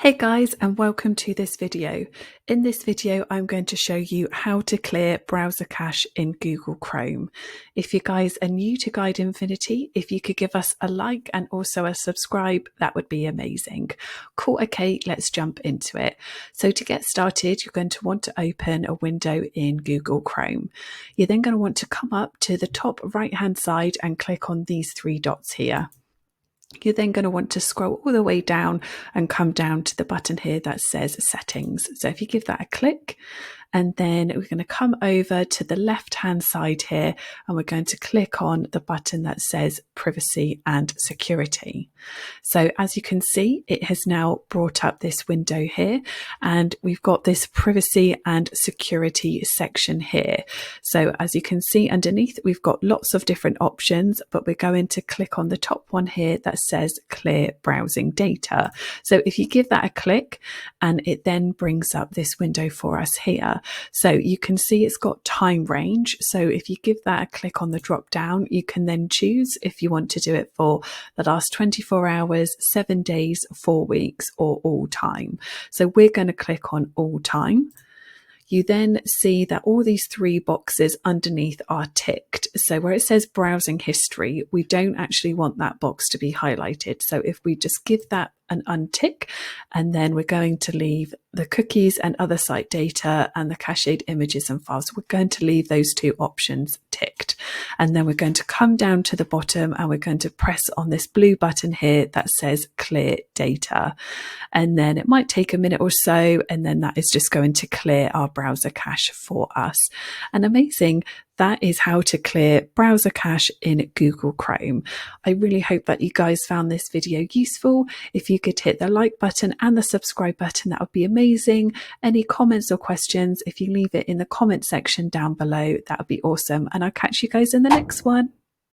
Hey guys, and welcome to this video. In this video, I'm going to show you how to clear browser cache in Google Chrome. If you guys are new to Guide Infinity, if you could give us a like and also a subscribe, that would be amazing. Cool, okay, let's jump into it. So to get started, you're going to want to open a window in Google Chrome. You're then going to want to come up to the top right-hand side and click on these three dots here. You're then going to want to scroll all the way down and come down to the button here that says settings. So if you give that a click, and then we're going to come over to the left hand side here and we're going to click on the button that says privacy and security. So as you can see, it has now brought up this window here and we've got this privacy and security section here. So as you can see underneath, we've got lots of different options, but we're going to click on the top one here that says clear browsing data. So if you give that a click, and it then brings up this window for us here. So you can see it's got time range. So if you give that a click on the drop down, you can then choose if you want to do it for the last 24 hours, 7 days, 4 weeks, or all time. So we're going to click on all time. You then see that all these three boxes underneath are ticked. So where it says browsing history, we don't actually want that box to be highlighted. So if we just give that an untick, and then we're going to leave the cookies and other site data and the cached images and files. We're going to leave those two options ticked. And then we're going to come down to the bottom and we're going to press on this blue button here that says clear data. And then it might take a minute or so, and then that is just going to clear our browser cache for us. And amazing. That is how to clear browser cache in Google Chrome. I really hope that you guys found this video useful. If you could hit the like button and the subscribe button, that would be amazing. Any comments or questions, if you leave it in the comment section down below, that would be awesome. And I'll catch you guys in the next one.